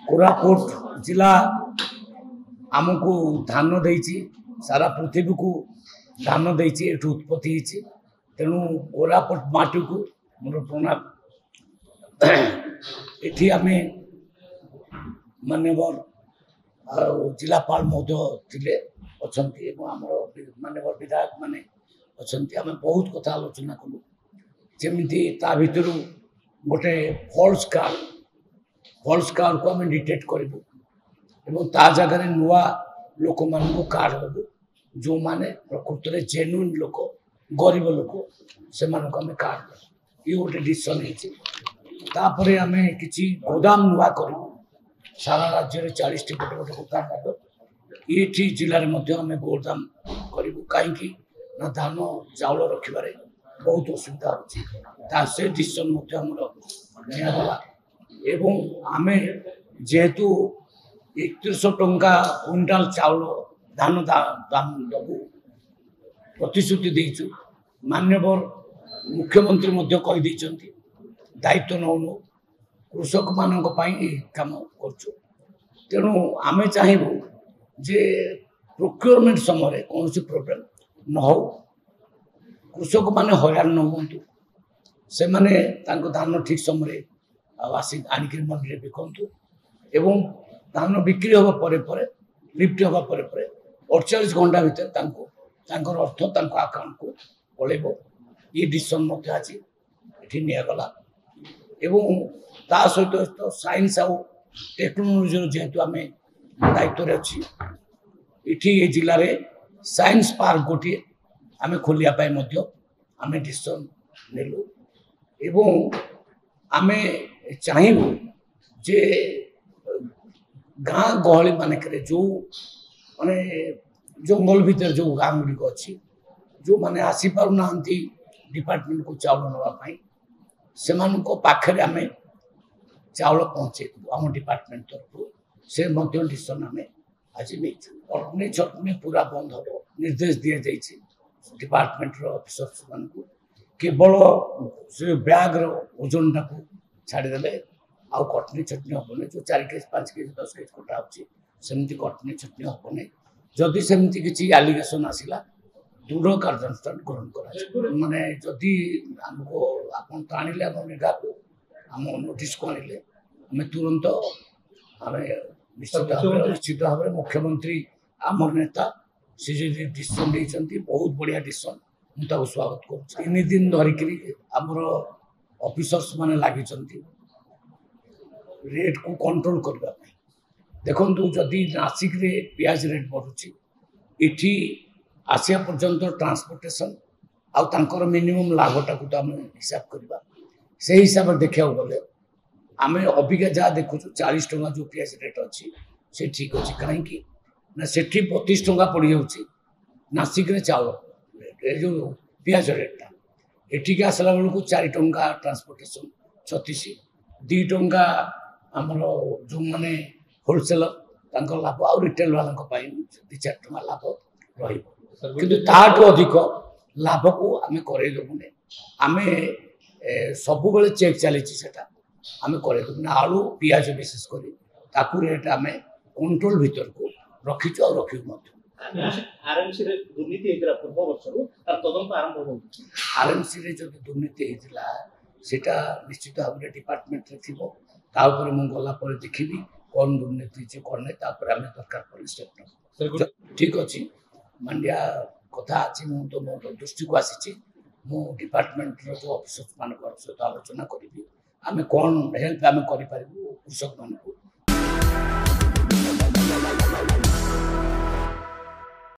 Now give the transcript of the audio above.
कोरापुट जिला आमको धान देइछि सारा पृथ्वी को धान देइछि एठु उत्पत्ति होइछि तेणु कोरापुट माटी को मोर प्रणाम। एठी आमे मान्यवर जिलापाल महोदय थिले अछंती एवं हमर मान्यवर विधायक माने अछंती आमे बहुत कथा आलोचना कलु जेमिति ता भितरु गोटे फॉल्स कार्ड को आम डिटेक्ट करूँ एवं ता जगह नुआ लोक मान कार्ड देवु जो माने प्रकृत में जेन्युइन लोक गरीब लोक से आम कार्ड ये गोटे डिसीजन होपर आम कि गोदाम नुआ करूँ सारा राज्य में 40 टी गोटे गोटे गोदाम ये जिले में आम गोदाम करूँ कहीं धान चाउल रखिबारे बहुत असुविधा होता से डिसीजन निगला एवं आमे जेहेतु 3100 टंका क्विंटाल चाउल धान दाम दबु प्रतिश्रुति देचु मान्यवर मुख्यमंत्री दायित्व नौनु कृषक मान काम करछु तेणु आमे चाहबू जे प्रोक्योरमेंट समय कौन प्रोब्लेम न हो कृषक माने हैरान न हूँ से माने धान ठीक समय आसी आणिक मंडी में बिकतु एवं धान बिक्री हवा पर लिफ्ट हवा पर 48 घंटा भीतर अर्थ अकाउंट को पलैब ये डिसीजन आज निगला एवं ता सहित तो साइंस आउ टेक्नोलोजी जेहेतु आम दायित्व अच्छी ये जिले में साइंस पार्क गोटे आम खोलिया आम डिसीजन नेलु एवं आम चाहबू जे गाँ गहली मानक जो माने जंगल भीतर जो गाँ गुड़िक अच्छी जो मैंने आसी पारना डिपार्टमेंट को चाउल नापी से पाखे आम चाउल पहुँचे आम डिपार्टमेंट तरफ से डिसीजन आम आज नहीं कटनी छटनी पूरा बंद हम निर्देश दि जाइए डिपार्टमेंट ऑफिसर्स मान केवल से बैग ओजन टाक छाड़देले आउ कटनी छटनी हेनी जो 4 केजी 5 केजी 10 केजी कटा होमती कटनी छटनी हेनी जदि सेमती किसी एलिगेशन आसला दृढ़ कार्यानुष्ठान ग्रहण कर माने जदि आमको आप आनिले आम मेघा को आम नोटिस को आनिले आम तुरंत आम निश्चित भाव में मुख्यमंत्री आमर नेता सी डिसीजन देती बहुत बढ़िया डिसीजन मुझे स्वागत कर 3 दिन धरिक आमर ऑफिसर्स माने लगी रेट को कंट्रोल करने देखु जदि नासिक रे पियाज रेट बढ़ुची इठी आसिया पर्यंत ट्रांसपोर्टेशन आउर मिनिमम लाभटा को तो आम हिसाब करवा से हिसाब से देखा गले आम अबिका जहाँ देखु 40 टंका जो पियाज रेट अच्छी से ठीक अच्छे कहीं ना से 32 टंका पड़ जाऊँगी नासिक रे चाउल जो पियाज रेटा एठिक आसला बेलू 4 टंका ट्रांसपोर्टेशन 36 2 टंका आमर जो मैंने होलसेलर लाभ आ रिटेल वाला 2-4 टंका लाभ अधिक लाभ को आम करदेबुने आम सब चेक चली आम करदेबुने आलू पियाज विशेषकर रेट आम कंट्रोल भीतर को रखीचु और रखू आरएमसी रे दुर्नीति हेतरा पूर्व वर्षरु तार तदंत आरंभ हो आरएमसी रे जो दुर्नीति हेतला सेटा निश्चित भाव में डिपार्टमेंट रे थिबो ता ऊपर मु गला पर देखिबी कोन दुर्नीति जे कोने ता पर हम सरकार पर स्टेप ठीक अछि मंडिया कथा अछि मु तो मो दृष्टि को आसीछि मु डिपार्टमेंट रो जो ऑफिसर्स मान को आलोचना करिबी आमे कोन हेल्प आमे करि पारिबु कृषक मान को।